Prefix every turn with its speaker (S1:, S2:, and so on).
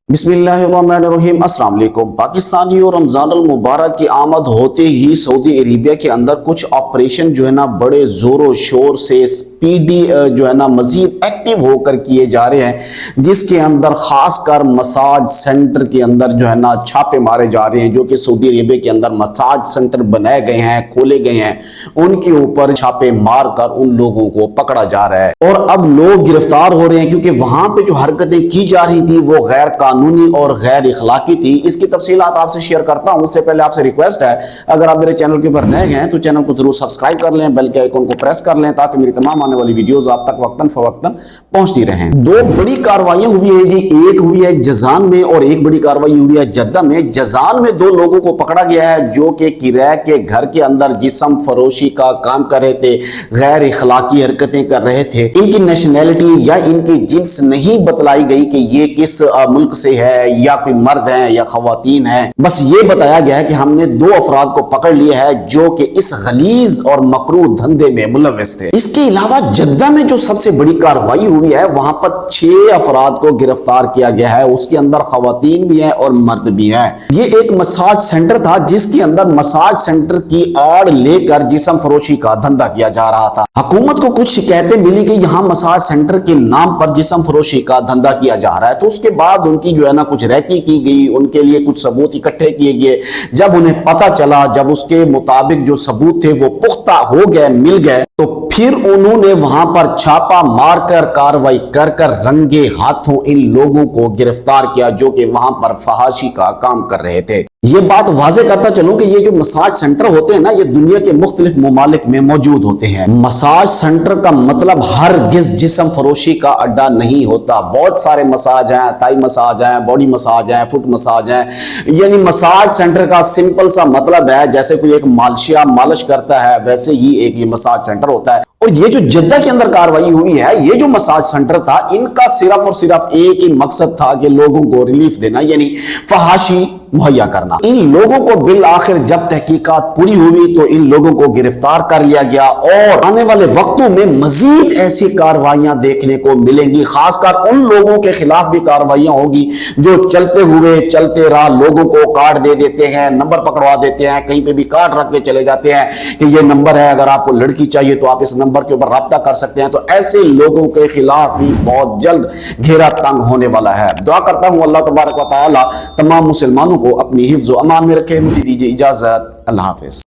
S1: बिस्मिल्लाहिर्रहमानिर्रहीम। अस्सलाम वालेकुम। पाकिस्तानियों, रमज़ान मुबारक की आमद होते ही सऊदी अरेबिया के अंदर कुछ ऑपरेशन जो है ना बड़े ज़ोरों शोर से स्पीडी जो है ना मज़ीद एक्टिव होकर किए जा रहे हैं, जिसके अंदर ख़ासकर मसाज सेंटर के अंदर जो है ना छापे मारे जा रहे हैं। जो कि सऊदी अरेबिया के अंदर मसाज सेंटर बनाए गए हैं, खोले गए हैं, उनके ऊपर छापे मार कर उन लोगों को पकड़ा जा रहा है और अब लोग गिरफ्तार हो रहे हैं, क्योंकि वहां पे जो हरकतें की जा रही थी वो गैर कानूनी और गैर इखलाकी थी। इसकी तफसीलात आपसे शेयर करता हूं। उससे पहले आपसे रिक्वेस्ट है, अगर आप मेरे चैनल के ऊपर नए हैं तो चैनल को जरूर सब्सक्राइब कर लें, बेल के आइकन को प्रेस कर लें, ताकि मेरी तमाम आने वाली वीडियोस आप तक वक्तन फवक्तन पहुंचती रहें। दो बड़ी कार्रवाइयां हुई है जी, एक हुई है जजान में और एक बड़ी कार्रवाई हुई है जद्दा में। जजान में दो लोगों को पकड़ा गया है जो कि किराए के घर के अंदर जिस्म फरोशी का काम कर रहे थे, गैर इखलाकी हरकतें कर रहे थे। इनकी नेशनैलिटी या इनकी जिन्स नहीं बतलाई गई कि ये किस मुल्क से है, या कोई मर्द है या खवातीन है। बस ये बताया गया है कि हमने दो अफराद को पकड़ लिया है जो कि इस गलीज और मकरूह धंधे में मुलव्वस थे। इसके अलावा जद्दा में जो सबसे बड़ी कार्रवाई हुई है, वहां पर 6 अफराद को गिरफ्तार किया गया है। उसके अंदर खवातीन भी हैं और मर्द भी हैं। ये एक मसाज सेंटर था जिसके अंदर मसाज सेंटर की आड़ लेकर जिस्म फरोशी का धंधा किया जा रहा था। हुकूमत को कुछ शिकायतें मिली कि यहां मसाज सेंटर के नाम पर जिस्म फरोशी का धंधा किया जा रहा है, तो उसके बाद उनकी जो है ना कुछ रैकी की गई, उनके लिए कुछ सबूत इकट्ठे किए गए। जब उन्हें पता चला, जब उसके मुताबिक जो सबूत थे वो पुख्ता हो गए, मिल गए, तो फिर उन्होंने वहां पर छापा मारकर कार्रवाई कर कर रंगे हाथों इन लोगों को गिरफ्तार किया जो कि वहां पर फहाशी का काम कर रहे थे। ये बात वाजे करता चलूं कि ये जो मसाज सेंटर होते हैं ना, ये दुनिया के मुख्तलिफ ममालिक में मौजूद होते हैं। मसाज सेंटर का मतलब हर गिज जिस्म फरोशी का अड्डा नहीं होता। बहुत सारे मसाज हैं, थाई मसाज हैं, बॉडी मसाज हैं, फुट मसाज हैं। यानी मसाज सेंटर का सिंपल सा मतलब है, जैसे कोई एक मालिशिया मालिश करता है, वैसे ही एक ये मसाज सेंटर होता है। और ये जो जद्दा के अंदर कार्रवाई हुई है, ये जो मसाज सेंटर था, इनका सिर्फ और सिर्फ एक ही मकसद था कि लोगों को रिलीफ देना, यानी फहाशी मुहैया करना। इन लोगों को बिल आखिर जब तहकीकात पूरी हुई तो इन लोगों को गिरफ्तार कर लिया गया और आने वाले वक्तों में मजीद ऐसी कार्रवाइयां देखने को मिलेंगी। खासकर उन लोगों के खिलाफ भी कार्रवाइयां होगी जो चलते हुए चलते राह लोगों को कार्ड दे देते हैं, नंबर पकड़वा देते हैं, कहीं पे भी कार्ड रख के चले जाते हैं कि ये नंबर है, अगर आपको लड़की चाहिए तो आप इस नंबर के ऊपर राब्ता कर सकते हैं। तो ऐसे लोगों के खिलाफ भी बहुत जल्द घेरा तंग होने वाला है। दुआ करता हूं अल्लाह तबारक व तआला तमाम मुसलमानों को अपनी हिफ्ज़ व अमान में रखे। मुझे दीजिए इजाजत। अल्लाह हाफिज।